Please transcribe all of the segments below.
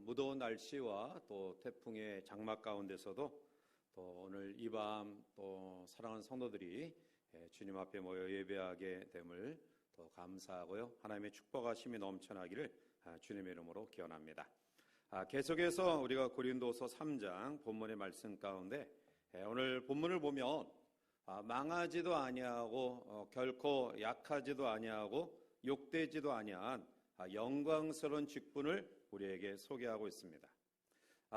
무더운 날씨와 또 태풍의 장막 가운데서도 또 오늘 이 밤 또 사랑하는 성도들이 주님 앞에 모여 예배하게 됨을 또 감사하고요. 하나님의 축복하심이 넘쳐나기를 주님의 이름으로 기원합니다. 계속해서 우리가 고린도서 3장 본문의 말씀 가운데 오늘 본문을 보면 망하지도 아니하고 결코 약하지도 아니하고 욕되지도 아니한 영광스러운 직분을 우리에게 소개하고 있습니다.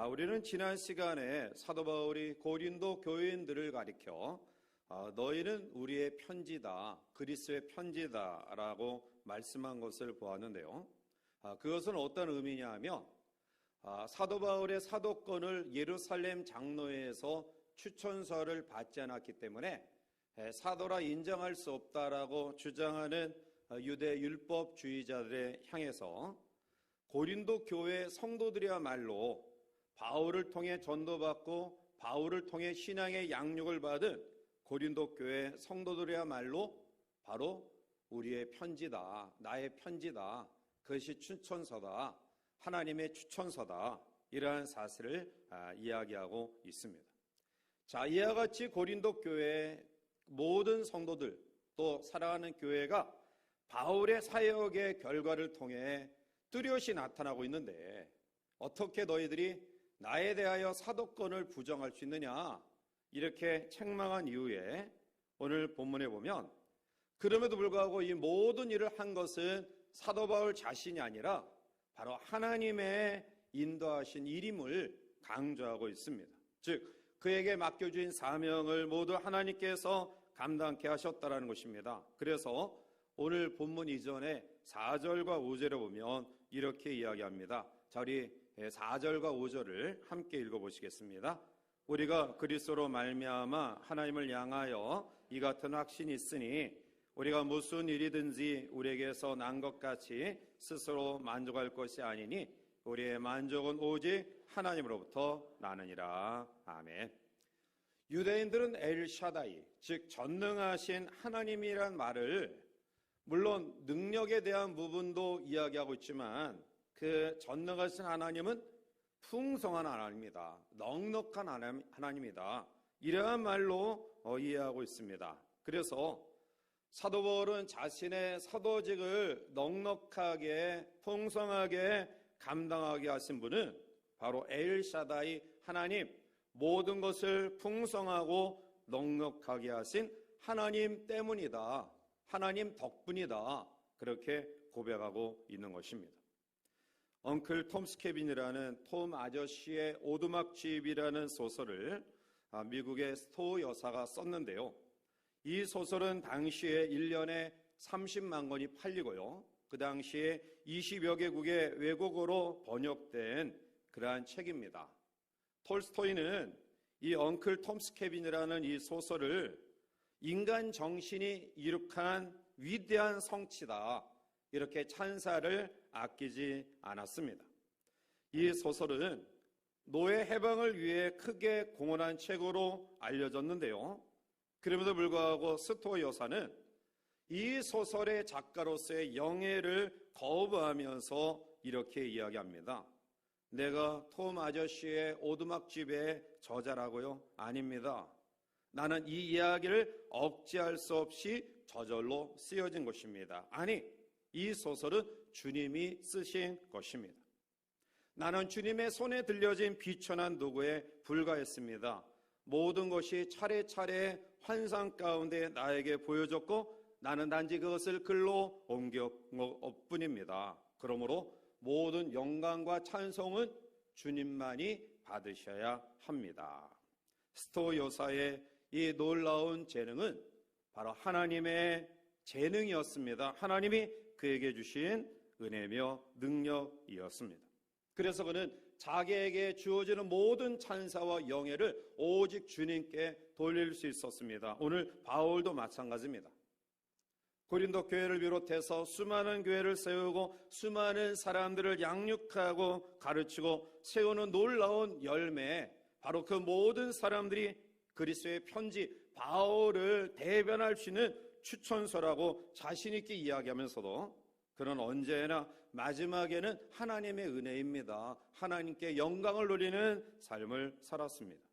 우리는 지난 시간에 사도 바울이 고린도 교인들을 가리켜 너희는 우리의 편지다, 그리스도의 편지다라고 말씀한 것을 보았는데요. 그것은 어떤 의미냐 하면 사도 바울의 사도권을 예루살렘 장로회에서 추천서를 받지 않았기 때문에 사도라 인정할 수 없다라고 주장하는 유대 율법주의자들에 향해서 고린도 교회 성도들이야말로 바울을 통해 전도받고 바울을 통해 신앙의 양육을 받은 고린도 교회 성도들이야말로 바로 우리의 편지다, 나의 편지다, 그것이 추천서다, 하나님의 추천서다, 이러한 사실을 이야기하고 있습니다. 자, 이와 같이 고린도 교회의 모든 성도들 또 사랑하는 교회가 바울의 사역의 결과를 통해 뚜렷이 나타나고 있는데 어떻게 너희들이 나에 대하여 사도권을 부정할 수 있느냐, 이렇게 책망한 이후에 오늘 본문에 보면 그럼에도 불구하고 이 모든 일을 한 것은 사도 바울 자신이 아니라 바로 하나님의 인도하신 일임을 강조하고 있습니다. 즉 그에게 맡겨주신 사명을 모두 하나님께서 감당케 하셨다라는 것입니다. 그래서 오늘 본문 이전에 4절과 5절에 보면 이렇게 이야기합니다. 자, 우리 4절과 5절을 함께 읽어보시겠습니다. 우리가 그리스도로 말미암아 하나님을 향하여 이 같은 확신이 있으니 우리가 무슨 일이든지 우리에게서 난 것 같이 스스로 만족할 것이 아니니 우리의 만족은 오직 하나님으로부터 나느니라. 아멘. 유대인들은 엘샤다이, 즉 전능하신 하나님이란 말을 물론 능력에 대한 부분도 이야기하고 있지만 그 전능하신 하나님은 풍성한 하나님이다, 넉넉한 하나님이다, 이러한 말로 이해하고 있습니다. 그래서 사도 바울은 자신의 사도직을 넉넉하게 풍성하게 감당하게 하신 분은 바로 엘샤다이 하나님, 모든 것을 풍성하고 넉넉하게 하신 하나님 때문이다, 하나님 덕분이다, 그렇게 고백하고 있는 것입니다. 엉클 톰 스케빈이라는 톰 아저씨의 오두막집이라는 소설을 미국의 스토우 여사가 썼는데요. 이 소설은 당시에 1년에 30만 권이 팔리고요. 그 당시에 20여 개국의 외국어로 번역된 그러한 책입니다. 톨스토이는 이 엉클 톰 스케빈이라는 이 소설을 인간 정신이 이룩한 위대한 성취다, 이렇게 찬사를 아끼지 않았습니다. 이 소설은 노예 해방을 위해 크게 공헌한 책으로 알려졌는데요. 그럼에도 불구하고 스토어 여사는 이 소설의 작가로서의 영예를 거부하면서 이렇게 이야기합니다. 내가 톰 아저씨의 오두막집의 저자라고요? 아닙니다. 나는 이 이야기를 억제할 수 없이 저절로 쓰여진 것입니다. 아니, 이 소설은 주님이 쓰신 것입니다. 나는 주님의 손에 들려진 비천한 도구에 불과했습니다. 모든 것이 차례차례 환상 가운데 나에게 보여졌고 나는 단지 그것을 글로 옮긴 것 뿐입니다. 그러므로 모든 영광과 찬송은 주님만이 받으셔야 합니다. 스토어 여사의 이 놀라운 재능은 바로 하나님의 재능이었습니다. 하나님이 그에게 주신 은혜며 능력이었습니다. 그래서 그는 자기에게 주어지는 모든 찬사와 영예를 오직 주님께 돌릴 수 있었습니다. 오늘 바울도 마찬가지입니다. 고린도 교회를 비롯해서 수많은 교회를 세우고 수많은 사람들을 양육하고 가르치고 세우는 놀라운 열매, 바로 그 모든 사람들이 그리스도의 편지 바울을 대변할 수 있는 추천서라고 자신 있게 이야기하면서도 그는 언제나 마지막에는 하나님의 은혜입니다. 하나님께 영광을 누리는 삶을 살았습니다.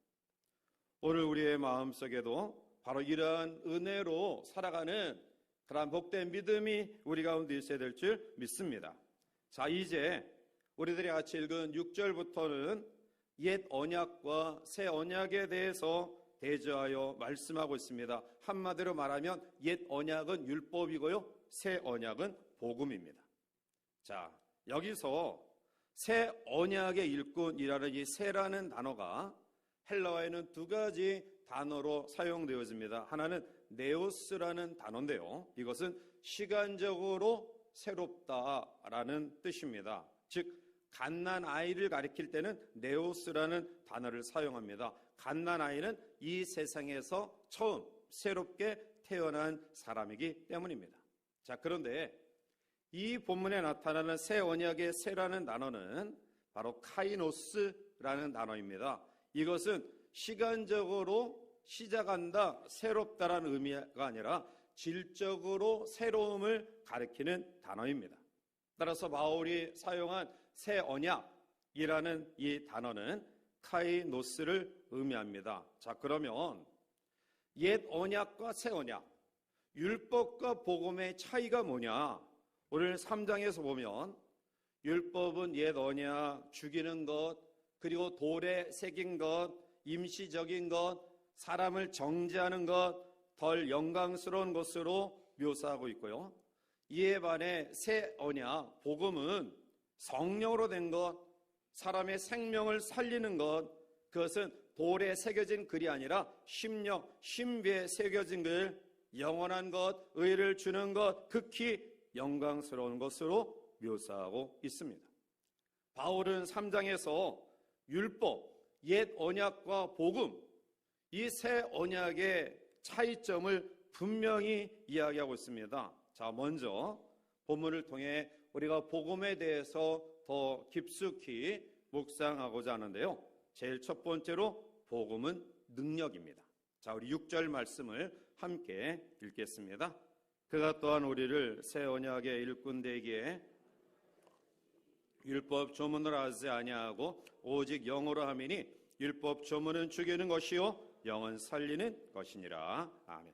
오늘 우리의 마음속에도 바로 이러한 은혜로 살아가는 그러한 복된 믿음이 우리 가운데 있어야 될 줄 믿습니다. 자, 이제 우리들이 같이 읽은 6절부터는 옛 언약과 새 언약에 대해서 대조하여 말씀하고 있습니다. 한마디로 말하면 옛 언약은 율법이고요, 새 언약은 복음입니다. 자, 여기서 새 언약의 일꾼이라는 이 새라는 단어가 헬라어에는 두 가지 단어로 사용되어집니다. 하나는 네오스라는 단어인데요, 이것은 시간적으로 새롭다라는 뜻입니다. 즉 갓난 아이를 가리킬 때는 네오스라는 단어를 사용합니다. 갓난 아이는 이 세상에서 처음 새롭게 태어난 사람이기 때문입니다. 자, 그런데 이 본문에 나타나는 새 언약의 새라는 단어는 바로 카이노스라는 단어입니다. 이것은 시간적으로 시작한다, 새롭다라는 의미가 아니라 질적으로 새로움을 가리키는 단어입니다. 따라서 바울이 사용한 새 언약이라는 이 단어는 카이노스를 의미합니다. 자, 그러면 옛 언약과 새 언약, 율법과 복음의 차이가 뭐냐? 오늘 3장에서 보면 율법은 옛 언약, 죽이는 것, 그리고 돌에 새긴 것, 임시적인 것, 사람을 정죄하는 것, 덜 영광스러운 것으로 묘사하고 있고요. 이에 반해 새 언약, 복음은 성령으로 된 것, 사람의 생명을 살리는 것, 그것은 돌에 새겨진 글이 아니라 심령, 신비에 새겨진 글, 영원한 것, 의를 주는 것, 극히 영광스러운 것으로 묘사하고 있습니다. 바울은 3장에서 율법, 옛 언약과 복음, 이 새 언약의 차이점을 분명히 이야기하고 있습니다. 자, 먼저 본문을 통해 우리가 복음에 대해서 더 깊숙이 묵상하고자 하는데요, 제일 첫 번째로 복음은 능력입니다. 자, 우리 6절 말씀을 함께 읽겠습니다. 그가 또한 우리를 새 언약의 일꾼 되기에 율법 조문을 하지 아니하고 오직 영으로 함이니 율법 조문은 죽이는 것이요 영은 살리는 것이니라. 아멘.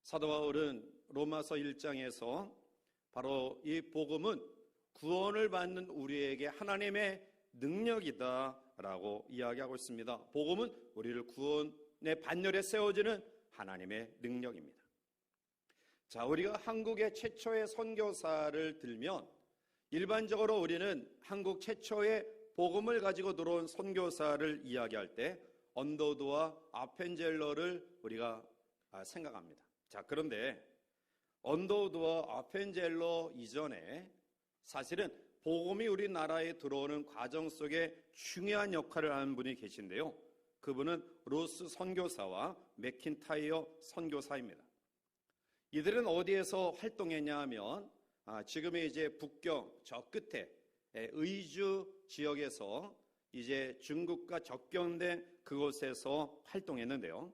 사도 바울은 로마서 1장에서 바로 이 복음은 구원을 받는 우리에게 하나님의 능력이다라고 이야기하고 있습니다. 복음은 우리를 구원의 반열에 세워주는 하나님의 능력입니다. 자, 우리가 한국의 최초의 선교사를 들면 일반적으로 우리는 한국 최초의 복음을 가지고 들어온 선교사를 이야기할 때 언더우드와 아펜젤러를 우리가 생각합니다. 자, 그런데 언더우드와 아펜젤러 이전에 사실은 복음이 우리나라에 들어오는 과정 속에 중요한 역할을 하는 분이 계신데요, 그분은 로스 선교사와 맥킨타이어 선교사입니다. 이들은 어디에서 활동했냐 하면 지금의 이제 북경 저 끝에 의주 지역에서 이제 중국과 접경된 그곳에서 활동했는데요.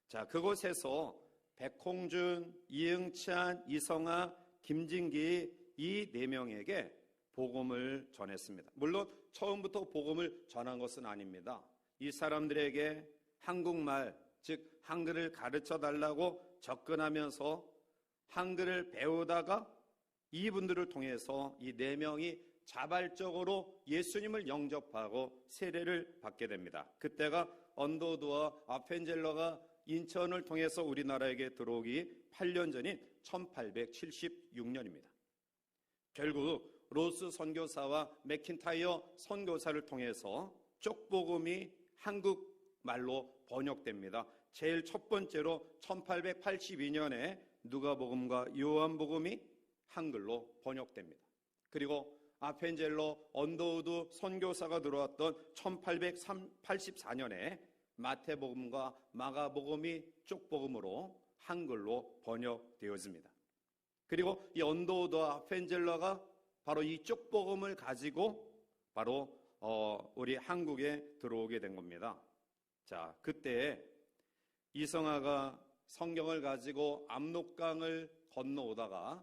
자, 그곳에서 백홍준, 이응찬, 이성아, 김진기 이 네 명에게 복음을 전했습니다. 물론 처음부터 복음을 전한 것은 아닙니다. 이 사람들에게 한국말, 즉 한글을 가르쳐 달라고 접근하면서 한글을 배우다가 이분들을 통해서 이 네 명이 자발적으로 예수님을 영접하고 세례를 받게 됩니다. 그때가 언더우드와 아펜젤러가 인천을 통해서 우리나라에게 들어오기 8년 전인 1876년입니다. 결국 로스 선교사와 맥킨타이어 선교사를 통해서 쪽복음이 한국말로 번역됩니다. 제일 첫 번째로 1882년에 누가복음과 요한복음이 한글로 번역됩니다. 그리고 아펜젤러, 언더우드 선교사가 들어왔던 1884년에 마태복음과 마가복음이 쪽복음으로 한글로 번역되어집니다. 그리고 이 언더우드와 아펜젤러가 바로 이 쪽복음을 가지고 바로 우리 한국에 들어오게 된 겁니다. 자, 그때 이성아가 성경을 가지고 압록강을 건너오다가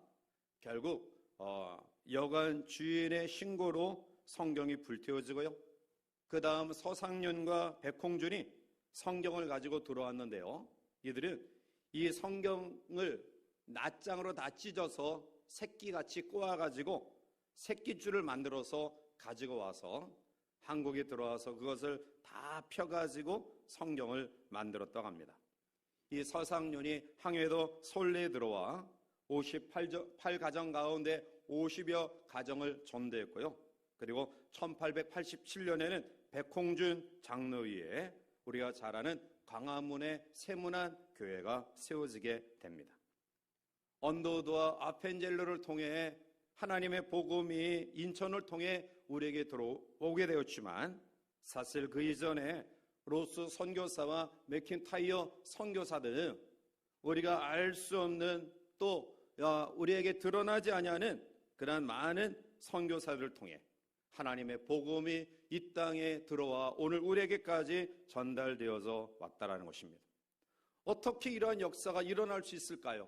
결국 여관 주인의 신고로 성경이 불태워지고요. 그 다음 서상윤과 백홍준이 성경을 가지고 들어왔는데요. 이들은 이 성경을 낱장으로 다 찢어서 새끼같이 꼬아가지고 새끼줄을 만들어서 가지고 와서 한국에 들어와서 그것을 다 펴가지고 성경을 만들었다고 합니다. 이 서상윤이 항해도 솔레에 들어와 58가정 가운데 50여 가정을 전도했고요. 그리고 1887년에는 백홍준 장로위에 우리가 잘 아는 광화문의 세문안 교회가 세워지게 됩니다. 언더우드와 아펜젤러를 통해 하나님의 복음이 인천을 통해 우리에게 들어오게 되었지만 사실 그 이전에 로스 선교사와 맥킨타이어 선교사 등 우리가 알 수 없는 또 우리에게 드러나지 아니하는 그러한 많은 선교사들을 통해 하나님의 복음이 이 땅에 들어와 오늘 우리에게까지 전달되어서 왔다라는 것입니다. 어떻게 이러한 역사가 일어날 수 있을까요?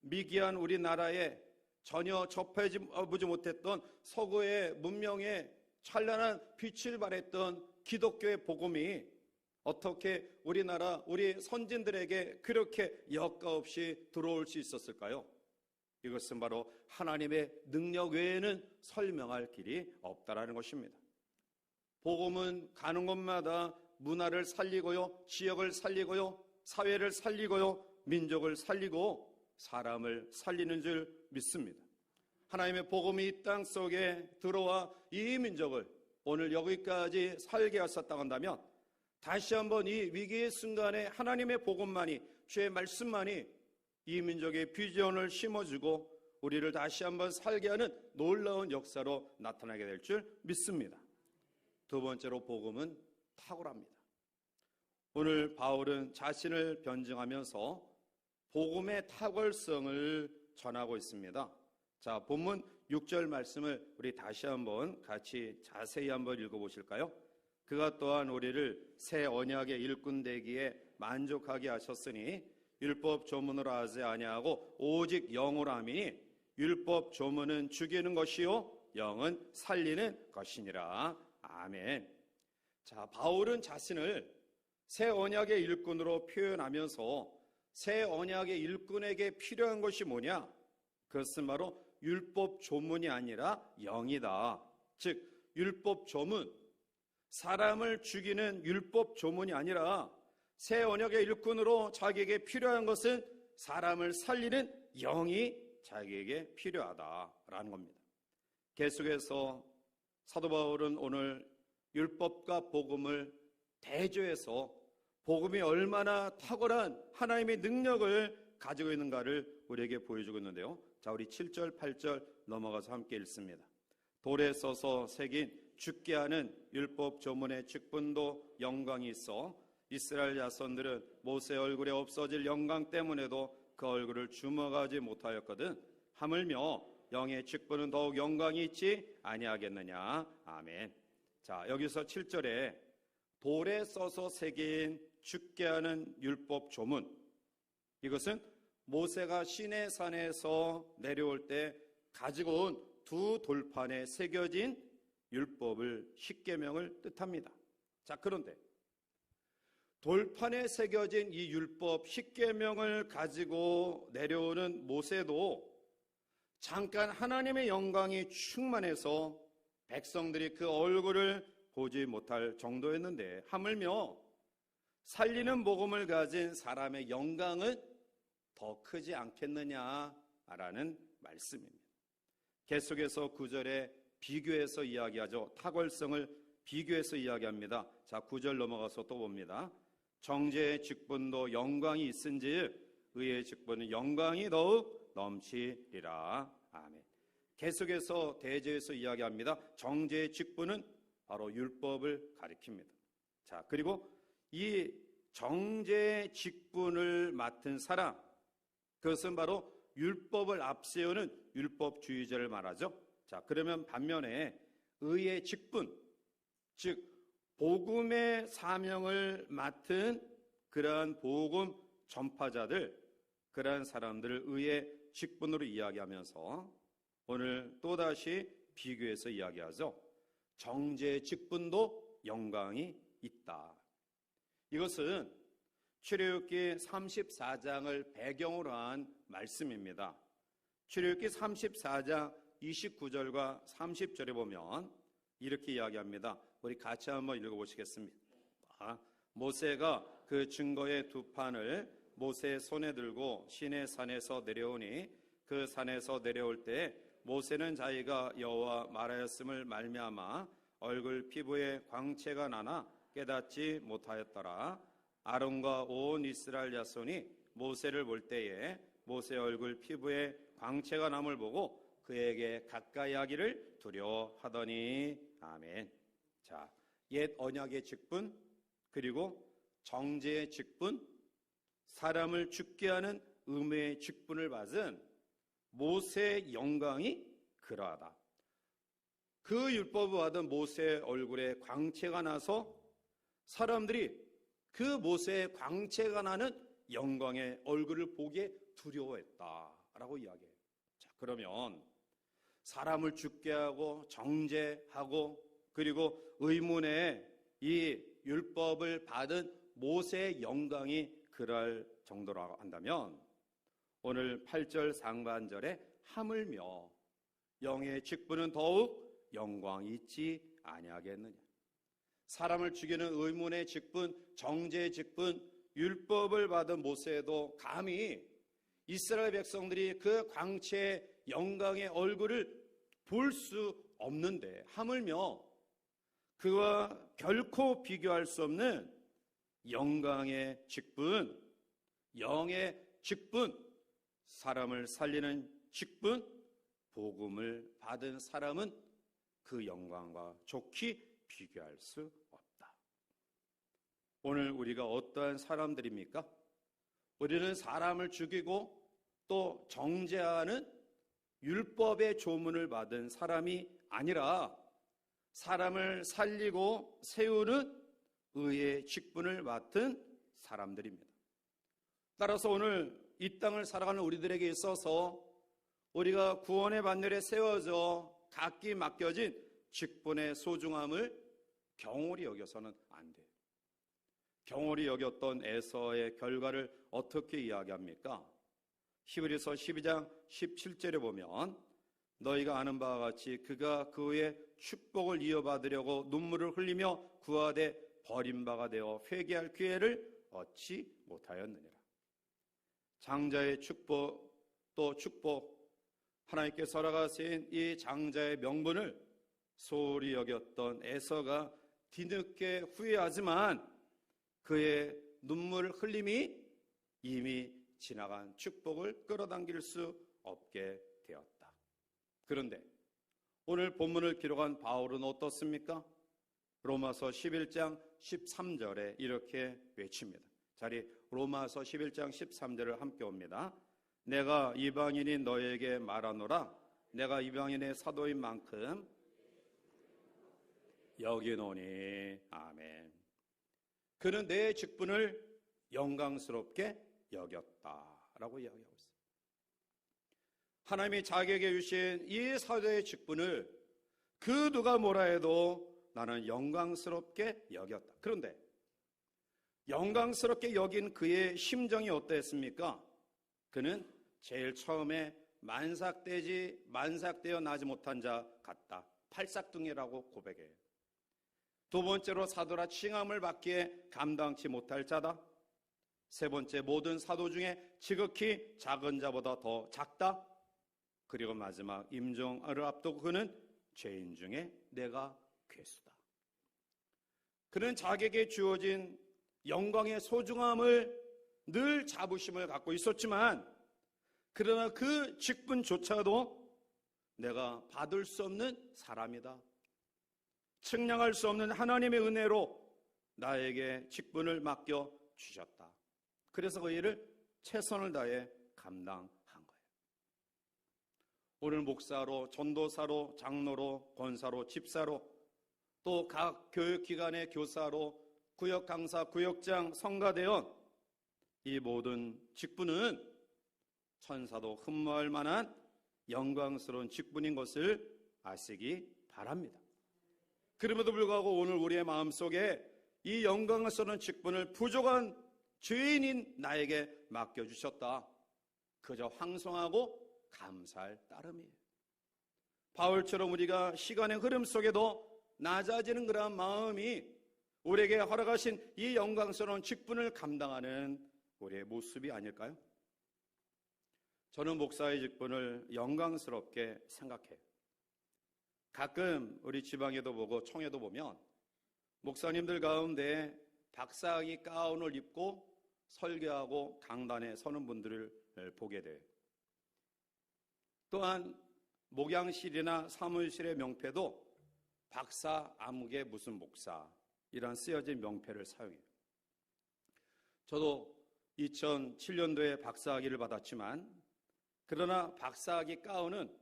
미개한 우리나라에 전혀 접해보지 못했던 서구의 문명의 찬란한 빛을 발했던 기독교의 복음이 어떻게 우리나라 우리 선진들에게 그렇게 여과 없이 들어올 수 있었을까요? 이것은 바로 하나님의 능력 외에는 설명할 길이 없다라는 것입니다. 복음은 가는 곳마다 문화를 살리고요, 지역을 살리고요, 사회를 살리고요, 민족을 살리고 사람을 살리는 줄 믿습니다. 하나님의 복음이 이 땅 속에 들어와 이 민족을 오늘 여기까지 살게 하셨다고 한다면 다시 한번 이 위기의 순간에 하나님의 복음만이, 주의 말씀만이 이 민족의 비전을 심어주고 우리를 다시 한번 살게 하는 놀라운 역사로 나타나게 될 줄 믿습니다. 두 번째로 복음은 탁월합니다. 오늘 바울은 자신을 변증하면서 복음의 탁월성을 전하고 있습니다. 자, 본문 6절 말씀을 우리 다시 한번 같이 자세히 한번 읽어보실까요? 그가 또한 우리를 새 언약의 일꾼 되기에 만족하게 하셨으니 율법 조문으로 하지 아니하고 오직 영으로 함이니 율법 조문은 죽이는 것이요 영은 살리는 것이니라. 아멘. 자, 바울은 자신을 새 언약의 일꾼으로 표현하면서 새 언약의 일꾼에게 필요한 것이 뭐냐? 그것은 바로 율법 조문이 아니라 영이다. 즉 율법 조문, 사람을 죽이는 율법 조문이 아니라 새 언약의 일꾼으로 자기에게 필요한 것은 사람을 살리는 영이 자기에게 필요하다라는 겁니다. 계속해서 사도 바울은 오늘 율법과 복음을 대조해서 복음이 얼마나 탁월한 하나님의 능력을 가지고 있는가를 우리에게 보여주고 있는데요. 자, 우리 7절, 8절 넘어가서 함께 읽습니다. 돌에 써서 새긴 죽게 하는 율법 조문의 직분도 영광이 있어 이스라엘 자손들은 모세 얼굴에 없어질 영광 때문에도 그 얼굴을 주목하지 못하였거든 하물며 영의 직분은 더욱 영광이 있지 아니하겠느냐. 아멘. 자, 여기서 7절에 돌에 써서 새긴 죽게 하는 율법 조문, 이것은 모세가 시내산에서 내려올 때 가지고 온 두 돌판에 새겨진 율법을 십계명을 뜻합니다. 자, 그런데 돌판에 새겨진 이 율법 십계명을 가지고 내려오는 모세도 잠깐 하나님의 영광이 충만해서 백성들이 그 얼굴을 보지 못할 정도였는데 하물며 살리는 복음을 가진 사람의 영광은 더 크지 않겠느냐라는 말씀입니다. 계속해서 9절에 비교해서 이야기하죠. 탁월성을 비교해서 이야기합니다. 자, 9절 넘어가서 또 봅니다. 정죄의 직분도 영광이 있은즉 의의 직분은 영광이 더욱 넘치리라. 아멘. 계속해서 대제에서 이야기합니다. 정죄의 직분은 바로 율법을 가리킵니다. 자, 그리고 이 정죄의 직분을 맡은 사람, 그것은 바로 율법을 앞세우는 율법주의자를 말하죠. 자, 그러면 반면에 의의 직분, 즉 복음의 사명을 맡은 그러한 복음 전파자들, 그러한 사람들을 의의 직분으로 이야기하면서 오늘 또다시 비교해서 이야기하죠. 정죄 직분도 영광이 있다. 이것은 출애굽기 34장을 배경으로 한 말씀입니다. 출애굽기 34장 29절과 30절에 보면 이렇게 이야기합니다. 우리 같이 한번 읽어보시겠습니다. 모세가 그 증거의 두 판을 모세의 손에 들고 시내산에서 내려오니 그 산에서 내려올 때 모세는 자기가 여호와 말하였음을 말미암아 얼굴 피부에 광채가 나나 깨닫지 못하였더라. 아론과 온 이스라엘 자손이 모세를 볼 때에 모세 얼굴 피부에 광채가 남을 보고 그에게 가까이 하기를 두려워하더니. 아멘. 자, 옛 언약의 직분, 그리고 정죄의 직분, 사람을 죽게 하는 음해의 직분을 받은 모세의 영광이 그러하다. 그 율법을 받은 모세의 얼굴에 광채가 나서 사람들이 그 모세의 광채가 나는 영광의 얼굴을 보기에 두려워했다라고 이야기해요. 자, 그러면 사람을 죽게 하고 정죄하고 그리고 의문의 이 율법을 받은 모세의 영광이 그럴 정도라고 한다면 오늘 8절 상반절에 하물며 영의 직분은 더욱 영광이 있지 아니하겠느냐. 사람을 죽이는 의문의 직분, 정죄의 직분, 율법을 받은 모세도 감히 이스라엘 백성들이 그 광채의 영광의 얼굴을 볼 수 없는데 하물며 그와 결코 비교할 수 없는 영광의 직분, 영의 직분, 사람을 살리는 직분, 복음을 받은 사람은 그 영광과 좋게 비교할 수 없다. 오늘 우리가 어떠한 사람들입니까? 우리는 사람을 죽이고 또 정죄하는 율법의 조문을 받은 사람이 아니라 사람을 살리고 세우는 의의 직분을 맡은 사람들입니다. 따라서 오늘 이 땅을 살아가는 우리들에게 있어서 우리가 구원의 반열에 세워져 각기 맡겨진 직분의 소중함을 경홀히 여겨서는 안 돼요. 경홀히 여겼던 에서의 결과를 어떻게 이야기합니까? 히브리서 12장 17절에 보면 너희가 아는 바와 같이 그가 그의 축복을 이어받으려고 눈물을 흘리며 구하되 버림바가 되어 회개할 기회를 얻지 못하였느니라. 장자의 축복 또 축복, 하나님께서 허락하신 이 장자의 명분을 소홀히 여겼던 에서가 뒤늦게 후회하지만 그의 눈물 흘림이 이미 지나간 축복을 끌어당길 수 없게 되었다. 그런데 오늘 본문을 기록한 바울은 어떻습니까? 로마서 11장 13절에 이렇게 외칩니다. 자리 로마서 11장 13절을 함께 옵니다. 내가 이방인인 너에게 말하노라. 내가 이방인의 사도인 만큼 여기노니. 아멘. 그는 내 직분을 영광스럽게 여겼다라고 이야기하고 있습니다. 하나님이 자기에게 주신 이 사도의 직분을 그 누가 뭐라 해도 나는 영광스럽게 여겼다. 그런데 영광스럽게 여긴 그의 심정이 어땠습니까? 그는 제일 처음에 만삭되어 나지 못한 자 같다. 팔싹둥이라고 고백해요. 두 번째로 사도라 칭함을 받기에 감당치 못할 자다. 세 번째, 모든 사도 중에 지극히 작은 자보다 더 작다. 그리고 마지막, 임종을 앞두고 그는 죄인 중에 내가 괴수다. 그는 자기에게 주어진 영광의 소중함을 늘 자부심을 갖고 있었지만 그러나 그 직분조차도 내가 받을 수 없는 사람이다. 측량할 수 없는 하나님의 은혜로 나에게 직분을 맡겨 주셨다. 그래서 그 일을 최선을 다해 감당한 거예요. 오늘 목사로, 전도사로, 장로로, 권사로, 집사로, 또 각 교육기관의 교사로, 구역 강사, 구역장, 성가대원, 이 모든 직분은 천사도 흠모할 만한 영광스러운 직분인 것을 아시기 바랍니다. 그럼에도 불구하고 오늘 우리의 마음속에 이 영광스러운 직분을 부족한 죄인인 나에게 맡겨주셨다. 그저 황송하고 감사할 따름이에요. 바울처럼 우리가 시간의 흐름 속에도 낮아지는 그러한 마음이 우리에게 허락하신 이 영광스러운 직분을 감당하는 우리의 모습이 아닐까요? 저는 목사의 직분을 영광스럽게 생각해요. 가끔 우리 지방에도 보고 총회도 보면 목사님들 가운데 박사학위 가운을 입고 설교하고 강단에 서는 분들을 보게 돼요. 또한 목양실이나 사무실의 명패도 박사 아무개 무슨 목사 이런 쓰여진 명패를 사용해요. 저도 2007년도에 박사학위를 받았지만 그러나 박사학위 가운은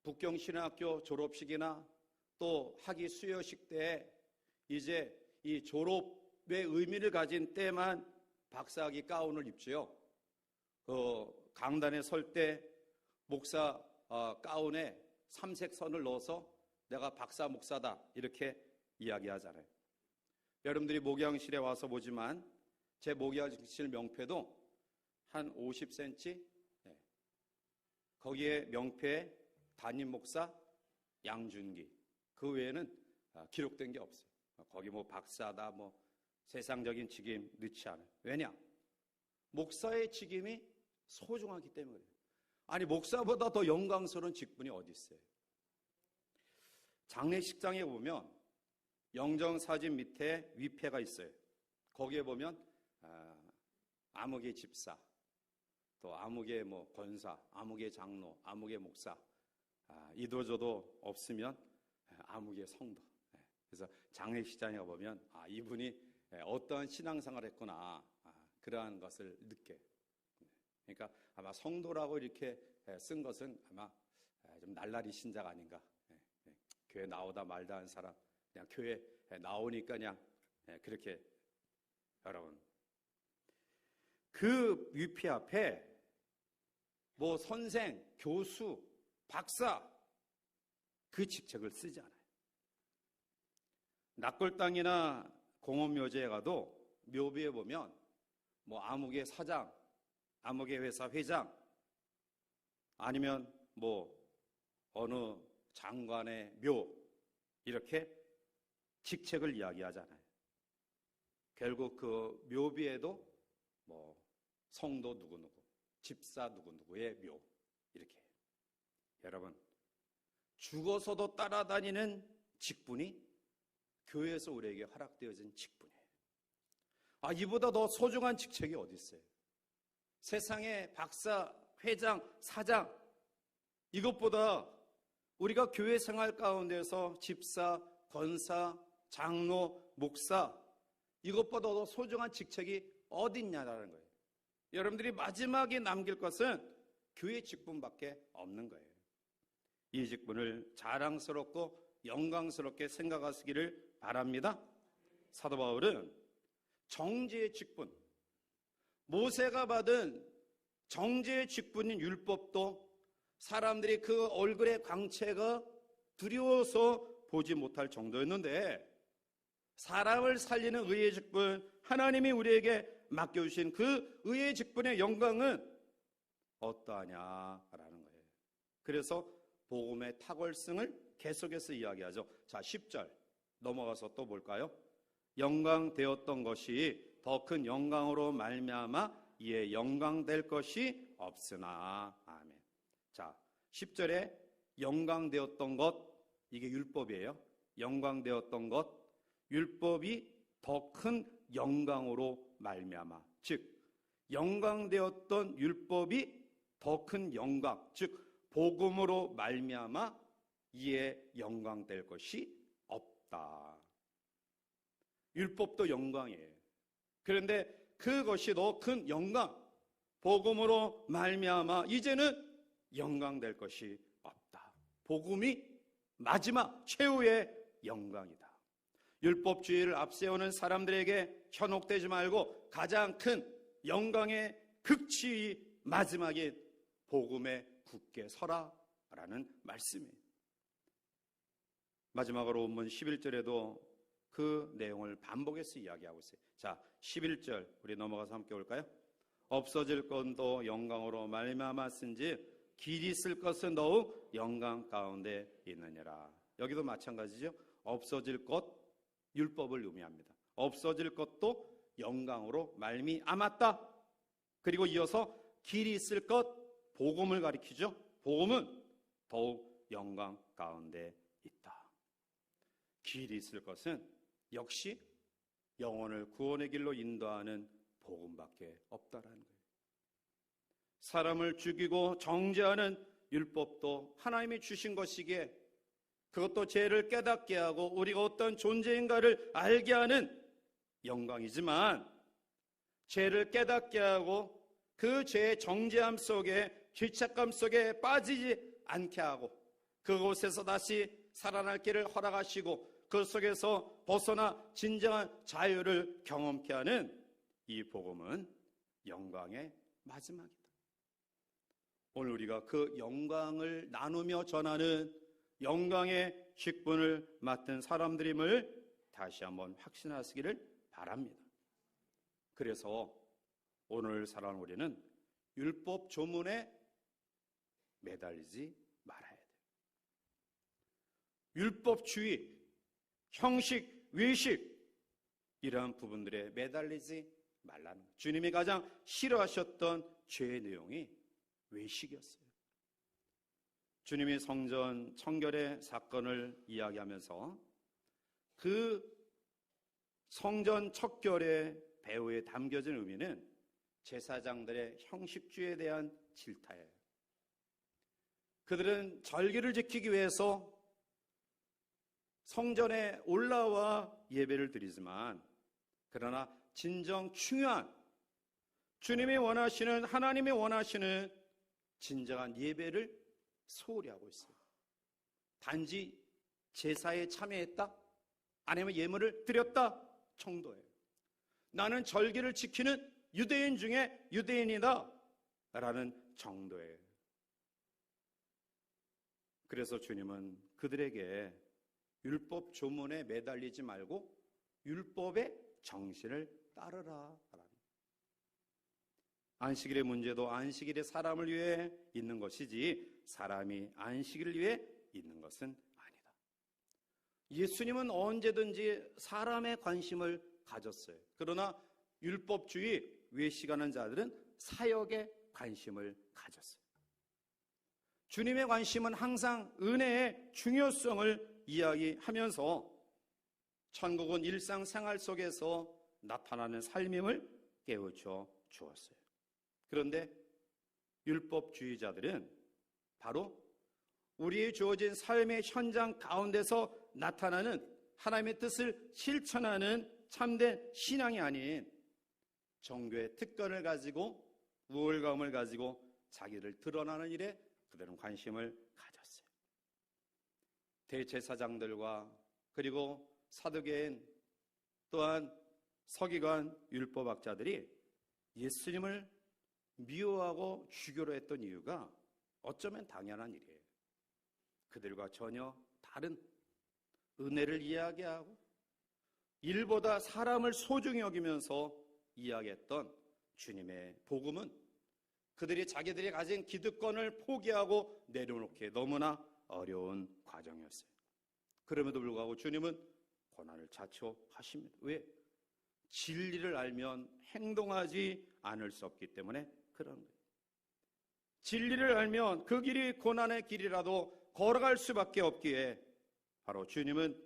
북경신학교 졸업식이나 또 학위 수여식 때 이제 이 졸업의 의미를 가진 때만 박사학위 가운을 입지요. 강단에 설 때 목사 가운에 삼색선을 넣어서 내가 박사 목사다 이렇게 이야기하잖아요. 여러분들이 목양실에 와서 보지만 제 목양실 명패도 한 50cm, 거기에 명패에 담임 목사 양준기, 그 외에는 기록된 게 없어요. 거기 뭐 박사다 뭐 세상적인 직임 넣지 않아요. 왜냐? 목사의 직임이 소중하기 때문에 그래요. 아니 목사보다 더 영광스러운 직분이 어디 있어요? 장례식장에 보면 영정사진 밑에 위패가 있어요. 거기에 보면 아무개 집사, 또 아무개 뭐 권사, 아무개 장로, 아무개 목사, 이도저도 없으면 아무개 성도. 그래서 장례식장에 보면 이분이 어떠한 신앙생활을 했구나, 그러한 것을 느껴요. 그러니까 아마 성도라고 이렇게 쓴 것은 아마 좀 날라리 신자가 아닌가. 교회 나오다 말다 한 사람, 그냥 교회 나오니까 그냥 그렇게. 여러분, 그 위패 앞에 뭐 선생, 교수, 박사 그 직책을 쓰지 않아요. 낙골당이나 공업묘지에 가도 묘비에 보면 뭐 아무개 사장, 아무개 회사 회장, 아니면 뭐 어느 장관의 묘, 이렇게 직책을 이야기하잖아요. 결국 그 묘비에도 뭐 성도 누구누구, 집사 누구누구의 묘, 이렇게. 여러분, 죽어서도 따라다니는 직분이 교회에서 우리에게 허락되어진 직분이에요. 이보다 더 소중한 직책이 어디 있어요? 세상에 박사, 회장, 사장, 이것보다 우리가 교회 생활 가운데서 집사, 권사, 장로, 목사, 이것보다 더 소중한 직책이 어디 있냐라는 거예요. 여러분들이 마지막에 남길 것은 교회 직분밖에 없는 거예요. 이 직분을 자랑스럽고 영광스럽게 생각하시기를 바랍니다. 사도 바울은 정죄의 직분, 모세가 받은 정죄의 직분인 율법도 사람들이 그 얼굴의 광채가 두려워서 보지 못할 정도였는데, 사람을 살리는 의의 직분, 하나님이 우리에게 맡겨주신 그 의의 직분의 영광은 어떠하냐라는 거예요. 그래서 복음의 탁월성을 계속해서 이야기하죠. 자, 10절 넘어가서 또 볼까요? 영광되었던 것이 더 큰 영광으로 말미암아 이에 영광될 것이 없으나. 아멘. 자, 10절에 영광되었던 것, 이게 율법이에요. 영광되었던 것, 율법이 더 큰 영광으로 말미암아. 즉 영광되었던 율법이 더 큰 영광, 즉 복음으로 말미암아 이에 영광될 것이 없다. 율법도 영광이에요. 그런데 그것이 더 큰 영광, 복음으로 말미암아 이제는 영광될 것이 없다. 복음이 마지막 최후의 영광이다. 율법주의를 앞세우는 사람들에게 현혹되지 말고 가장 큰 영광의 극치의 마지막인 복음의 굳게 서라라는 말씀이에요. 마지막으로 본문 11절에도 그 내용을 반복해서 이야기하고 있어요. 자, 11절 우리 넘어가서 함께 볼까요? 없어질 것도 영광으로 말미암았은지 길이 있을 것은 더욱 영광 가운데 있느니라. 여기도 마찬가지죠. 없어질 것, 율법을 의미합니다. 없어질 것도 영광으로 말미암았다. 그리고 이어서 길이 있을 것, 복음을 가리키죠. 복음은 더욱 영광 가운데 있다. 길이 있을 것은 역시 영혼을 구원의 길로 인도하는 복음밖에 없다라는 거예요. 사람을 죽이고 정죄하는 율법도 하나님이 주신 것이기에 그것도 죄를 깨닫게 하고 우리가 어떤 존재인가를 알게 하는 영광이지만, 죄를 깨닫게 하고 그 죄의 정죄함 속에, 죄책감 속에 빠지지 않게 하고 그곳에서 다시 살아날 길을 허락하시고 그 속에서 벗어나 진정한 자유를 경험케 하는 이 복음은 영광의 마지막이다. 오늘 우리가 그 영광을 나누며 전하는 영광의 직분을 맡은 사람들임을 다시 한번 확신하시기를 바랍니다. 그래서 오늘 살아가는 우리는 율법 조문에 매달리지 말아야 돼요. 율법주의, 형식, 외식 이러한 부분들에 매달리지 말라는 거예요. 주님이 가장 싫어하셨던 죄의 내용이 외식이었어요. 주님이 성전 청결의 사건을 이야기하면서 그 성전 척결의 배후에 담겨진 의미는 제사장들의 형식주의에 대한 질타예요. 그들은 절기를 지키기 위해서 성전에 올라와 예배를 드리지만, 그러나 진정 중요한 주님이 원하시는, 하나님이 원하시는 진정한 예배를 소홀히 하고 있어요. 단지 제사에 참여했다? 아니면 예물을 드렸다? 정도예요. 나는 절기를 지키는 유대인 중에 유대인이다 라는 정도예요. 그래서 주님은 그들에게 율법 조문에 매달리지 말고 율법의 정신을 따르라. 안식일의 문제도 안식일에 사람을 위해 있는 것이지 사람이 안식일을 위해 있는 것은 아니다. 예수님은 언제든지 사람의 관심을 가졌어요. 그러나 율법주의, 외식하는 자들은 사역에 관심을 가졌어요. 주님의 관심은 항상 은혜의 중요성을 이야기하면서 천국은 일상생활 속에서 나타나는 삶임을 깨우쳐 주었어요. 그런데 율법주의자들은 바로 우리의 주어진 삶의 현장 가운데서 나타나는 하나님의 뜻을 실천하는 참된 신앙이 아닌 종교의 특권을 가지고 우월감을 가지고 자기를 드러나는 일에 그들은 관심을 가졌어요. 대제사장들과 그리고 사두개인 또한 서기관 율법학자들이 예수님을 미워하고 죽이려 했던 이유가 어쩌면 당연한 일이에요. 그들과 전혀 다른 은혜를 이야기하고 일보다 사람을 소중히 여기면서 이야기했던 주님의 복음은 그들이 자기들이 가진 기득권을 포기하고 내려놓기에 너무나 어려운 과정이었어요. 그럼에도 불구하고 주님은 고난을 자초하십니다. 왜? 진리를 알면 행동하지 않을 수 없기 때문에 그런 거예요. 진리를 알면 그 길이 고난의 길이라도 걸어갈 수밖에 없기에 바로 주님은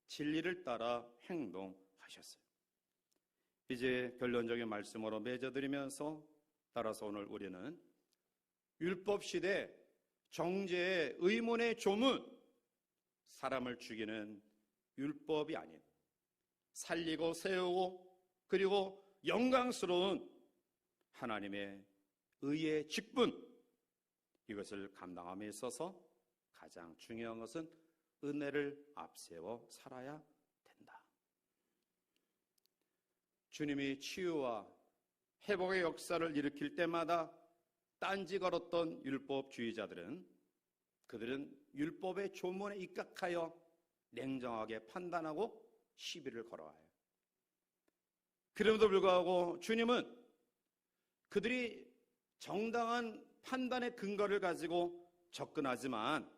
진리를 따라 행동하셨어요. 이제 결론적인 말씀으로 맺어드리면서 따라서 오늘 우리는 율법시대 정죄의 의문의 조문, 사람을 죽이는 율법이 아닌 살리고 세우고 그리고 영광스러운 하나님의 의의 직분, 이것을 감당함에 있어서 가장 중요한 것은 은혜를 앞세워 살아야 된다. 주님이 치유와 회복의 역사를 일으킬 때마다 딴지 걸었던 율법주의자들은 그들은 율법의 조문에 입각하여 냉정하게 판단하고 시비를 걸어와요. 그럼에도 불구하고 주님은 그들이 정당한 판단의 근거를 가지고 접근하지만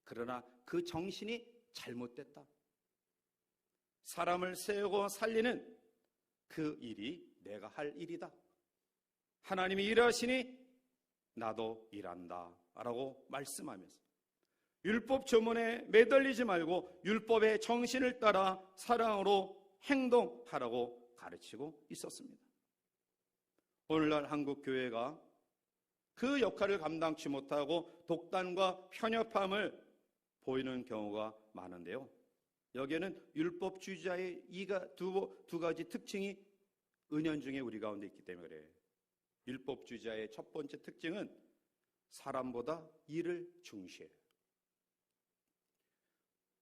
그러나 그 정신이 잘못됐다. 사람을 세우고 살리는 그 일이 내가 할 일이다. 하나님이 일하시니 나도 일한다 라고 말씀하면서 율법 조문에 매달리지 말고 율법의 정신을 따라 사랑으로 행동하라고 가르치고 있었습니다. 오늘날 한국교회가 그 역할을 감당치 못하고 독단과 편협함을 보이는 경우가 많은데요. 여기에는 율법주의자의 두 가지 특징이 은연중에 우리 가운데 있기 때문에 그래요. 율법주의자의 첫 번째 특징은 사람보다 일을 중시해요.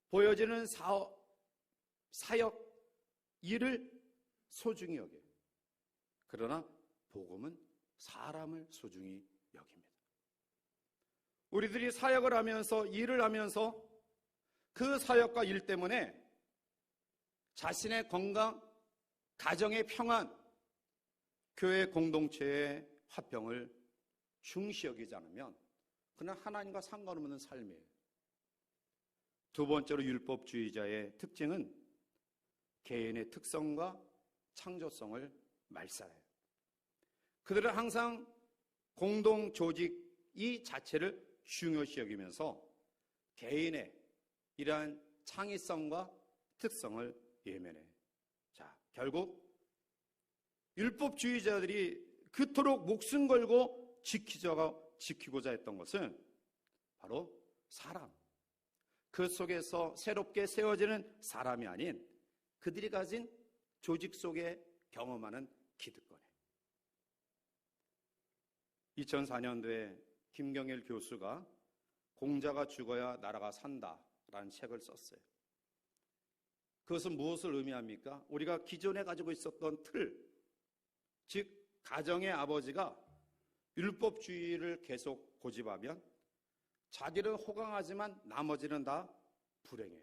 보여지는 사역, 일을 소중히 여겨요. 그러나 복음은 사람을 소중히 여깁니다. 우리들이 사역을 하면서 일을 하면서 그 사역과 일 때문에 자신의 건강, 가정의 평안, 교회 공동체의 화평을 중시 여기지 않으면 그는 하나님과 상관없는 삶이에요. 두 번째로 율법주의자의 특징은 개인의 특성과 창조성을 말살해요. 그들은 항상 공동 조직 이 자체를 중요시 여기면서 개인의 이러한 창의성과 특성을 예면해요. 자, 결국 율법주의자들이 그토록 목숨 걸고 지키고자 했던 것은 바로 사람, 그 속에서 새롭게 세워지는 사람이 아닌 그들이 가진 조직 속에 경험하는 기득권이에요. 2004년도에 김경일 교수가 공자가 죽어야 나라가 산다라는 책을 썼어요. 그것은 무엇을 의미합니까? 우리가 기존에 가지고 있었던 틀, 즉 가정의 아버지가 율법주의를 계속 고집하면 자기는 호강하지만 나머지는 다 불행해요.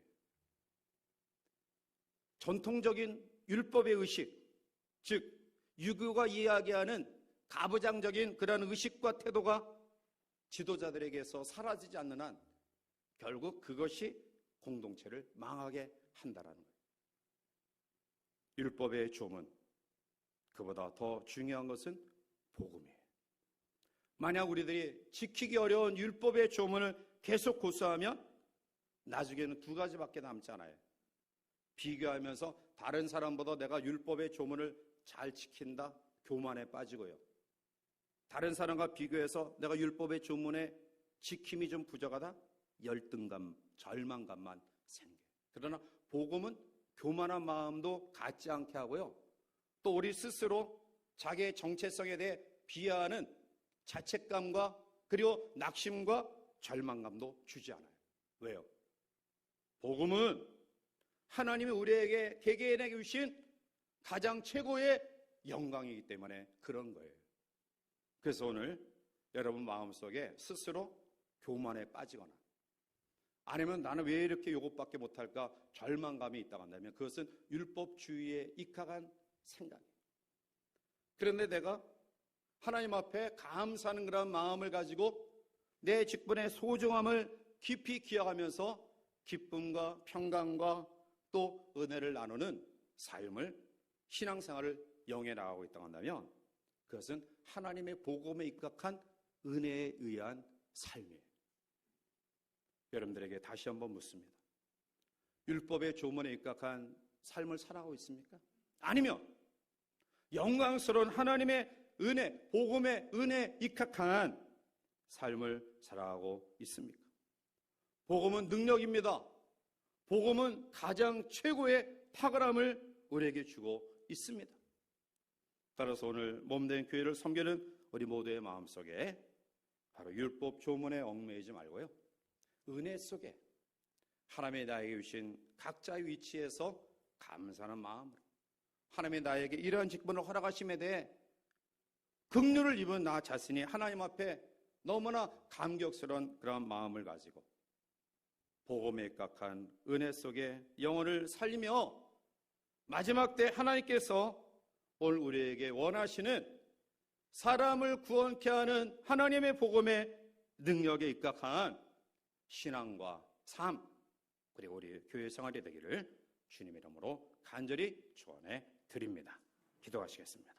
전통적인 율법의 의식, 즉 유교가 이야기하는 가부장적인 그런 의식과 태도가 지도자들에게서 사라지지 않는 한 결국 그것이 공동체를 망하게 한다라는 거예요. 율법의 조문, 그보다 더 중요한 것은 복음이에요. 만약 우리들이 지키기 어려운 율법의 조문을 계속 고수하면 나중에는 두 가지밖에 남지 않아요. 비교하면서 다른 사람보다 내가 율법의 조문을 잘 지킨다, 교만에 빠지고요. 다른 사람과 비교해서 내가 율법의 조문에 지킴이 좀 부족하다, 열등감, 절망감만 생겨요. 그러나 복음은 교만한 마음도 갖지 않게 하고요. 또 우리 스스로 자기의 정체성에 대해 비하하는 자책감과 그리고 낙심과 절망감도 주지 않아요. 왜요? 복음은 하나님이 우리에게 개개인에게 주신 가장 최고의 영광이기 때문에 그런 거예요. 그래서 오늘 여러분 마음속에 스스로 교만에 빠지거나 아니면 나는 왜 이렇게 이것밖에 못할까 절망감이 있다고 한다면 그것은 율법주의에 입각한 생각이에요. 그런데 내가 하나님 앞에 감사하는 그런 마음을 가지고 내 직분의 소중함을 깊이 기억하면서 기쁨과 평강과 또 은혜를 나누는 삶을, 신앙생활을 영해 나가고 있다고 한다면 그것은 하나님의 복음에 입각한 은혜에 의한 삶이에요. 여러분들에게 다시 한번 묻습니다. 율법의 조문에 입각한 삶을 살아가고 있습니까? 아니면 영광스러운 하나님의 은혜, 복음의 은혜에 입각한 삶을 살아가고 있습니까? 복음은 능력입니다. 복음은 가장 최고의 탁월함을 우리에게 주고 있습니다. 따라서 오늘 몸된 교회를 섬기는 우리 모두의 마음속에 바로 율법 조문에 얽매이지 말고요. 은혜 속에 하나님의 나에게 주신 각자의 위치에서 감사하는 마음으로 하나님의 나에게 이러한 직분을 허락하심에 대해 긍휼을 입은 나 자신이 하나님 앞에 너무나 감격스러운 그런 마음을 가지고 복음에 입각한 은혜 속에 영혼을 살리며 마지막 때 하나님께서 오늘 우리에게 원하시는 사람을 구원케 하는 하나님의 복음의 능력에 입각한 신앙과 삶, 그리고 우리 교회 생활이 되기를 주님의 이름으로 간절히 축원해 드립니다. 기도하시겠습니다.